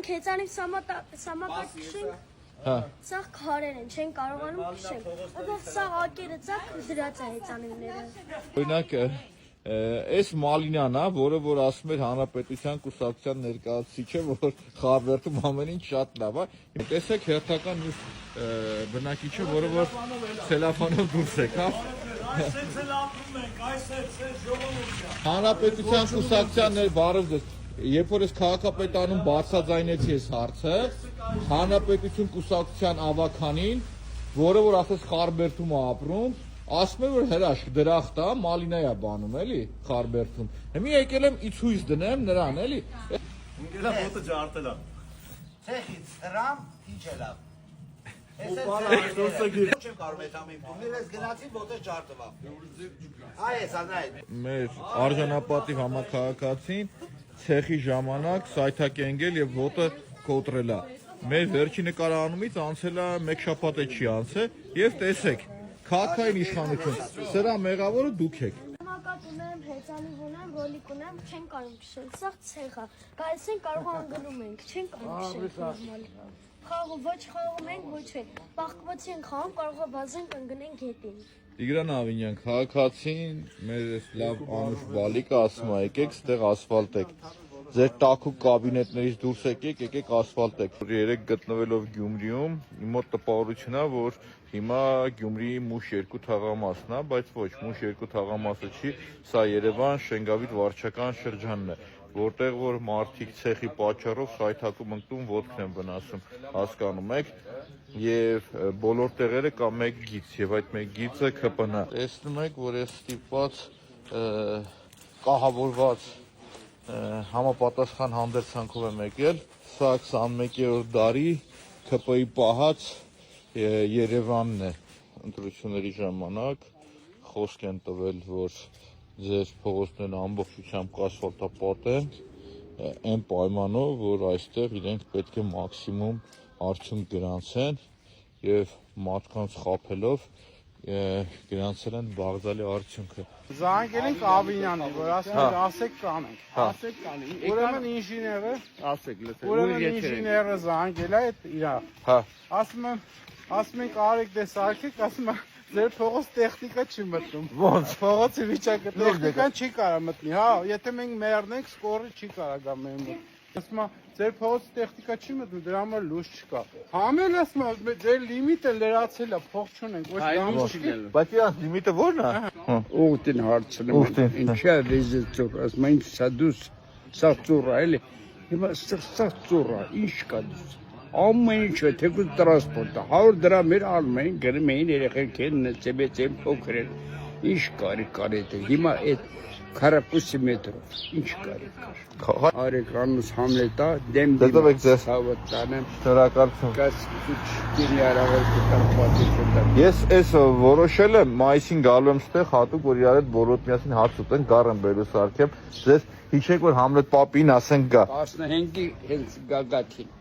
մենք հեծանիվ սամակարգչենք, սաղ քարեր են, չեն կարողանում քշենք, այդով սաղ ակերը ծակ դրած է հեծանիվները։ Օրինակ, այս մալինան է, որը որ ասում էր Հանրապետության կուսակցության ներկայացուցիչը, որ Խարբերդում ամեն ինչ շատ լավ է։ Տեսեք հերթական մյուս բնակիչը, որը որ ցելոֆանով դուրս եկավ։ Հանրապետության կուսակցության բարև ձեզ։ Երբ որ ես քաղաքապետանում բարձրաձայնեցի այս հարցը, Հանրապետություն կուսակցության ավականին, որը որ ասես Խարբերդում է ապրում, ասում է որ հրաշք դրախտ է, մալինա է բանում էլի Խարբերդում։ Հիմա եկել եմ իցույց դնեմ նրան էլի։ Ինքնա ոտը ջարտել է։ Ցեխից հրամ ինչ է լավ։ Ու բարը դոսագիր։ Չեմ կարող այդ ամեն բանը։ Ես գնացի ոտը ջարտվա։ Այս անայ։ Մեր արժանապատիվ համակարգացին ցեխի ժամանակ սայթակենգել եւ ոտը կոտրել է։ Մեր վերջի նկարահանումից անցել է 1 շաբաթ չի անցել եւ տեսեք քաղաքային իշխանություն սրա մեղավորը դուք եք։ Համակարգ ունեմ, հեծանիվ ունեմ, ռոլիկ ունեմ, չեն կարող քշել, սաղ ցեղ է։ Գալիս են կարող անգնում ենք, չեն կարող քշել նորմալ։ Խաղում ոչ խաղում ենք, ոչ էլ։ Բախկվացի ենք խաղում, կարող է վազենք ընկնենք հետին։ Տիգրան Ավինյան, քաղաքացին մեր լավ անուշ բալիկը ասում է եկեք ստեղ ասֆալտեք։ Ձեր տաքուկ կաբինետներից դուրս եկեք ասֆալտեք։ Երեք գտնվելով Գյումրիում, իմ մոտ տպավորությունն է, որ հիմա Գյումրիի մուշ 2 թաղամասն է, բայց ոչ, մուշ 2 թաղամասը չի, սա Երևան Շենգավիթ վարչական շրջանն է, որտեղ որ մարդիկ ցեխի պատճառով սայթակում ընկնում ոտքն են վնասում, հասկանում եք, եւ բոլոր տեղերը կա մեկ գիծ, եւ այդ մեկ գիծը ԿՊՆ։ Տեսնում եք, որ այս ստիպված կահավորված համապատասխան հանդերձանքով եմ եկել, սա 21-րդ դարի ԿՊ-ի պահած Երևանն է, ընտրությունների ժամանակ խոսք են տվել, որ ձեր փողոցներն ամբողջությամբ կասֆալտապատեն, այն պայմանով, որ այստեղ իրենք պետք է մաքսիմում արդյունք գրանցեն եւ մարդկանց խաբելով գրանցել են Բաղդալի արդյունքը։ Զանգել ենք Ավինյանին, որ ասեք կանենք, ասեք կանենք։ Ուրեմն ինժեները, ասեք լսեք։ Ուրեմն ինժեները զանգել է իրա։ Հա։ Ասում ենք արեք դե սարքեք, ասում է ձեր փողոց տեխնիկա չի մտնում։ Ոնց։ Փողոցի վիճակը տեխնիկան չի կարա մտնի, հա, եթե մենք մեռնենք, սկորը չի կարա գա մեր մոտ։ Ասում է ձեր փողոց տեխնիկա չի մտնում, դրա համար լույս չկա։ Համել ասում է ձեր լիմիտը լրացել է, փող չունենք, ոչ դրանց չի։ Բայց իրանց լիմիտը ո՞րն է։ Ուղտին հարցնում են, ինչա ռեզիստոր, ասում են սա դուս, սա ծուռ է, էլի։ Հիմա սա ծուռ է, ինչ կա դուս։ Ամեն ինչը թեկուզ տրանսպորտը 100 դրամ էր անում էին, գրում էին երեխեքեն նծեբեցեն փոքրել, ինչ կարի դե, հիմա այդ 40 մետրով, ինչ կարի կար։ Արեք անուս Համլետա, դեմ դեպեք ձեզ հավատանեմ, շնորհակալություն։ կաց քիչի արաղել կտար պատիժը։ Ես այս որոշել եմ մայիսին գալու եմ ստեղ հատուկ որ իրար հետ բոլոր միասին հաց ուտենք, գառեմ բերու սարքեմ, ձեզ հիշեք որ Համլետ պապին ասենք գա։ 15-ի հենց գագաթին։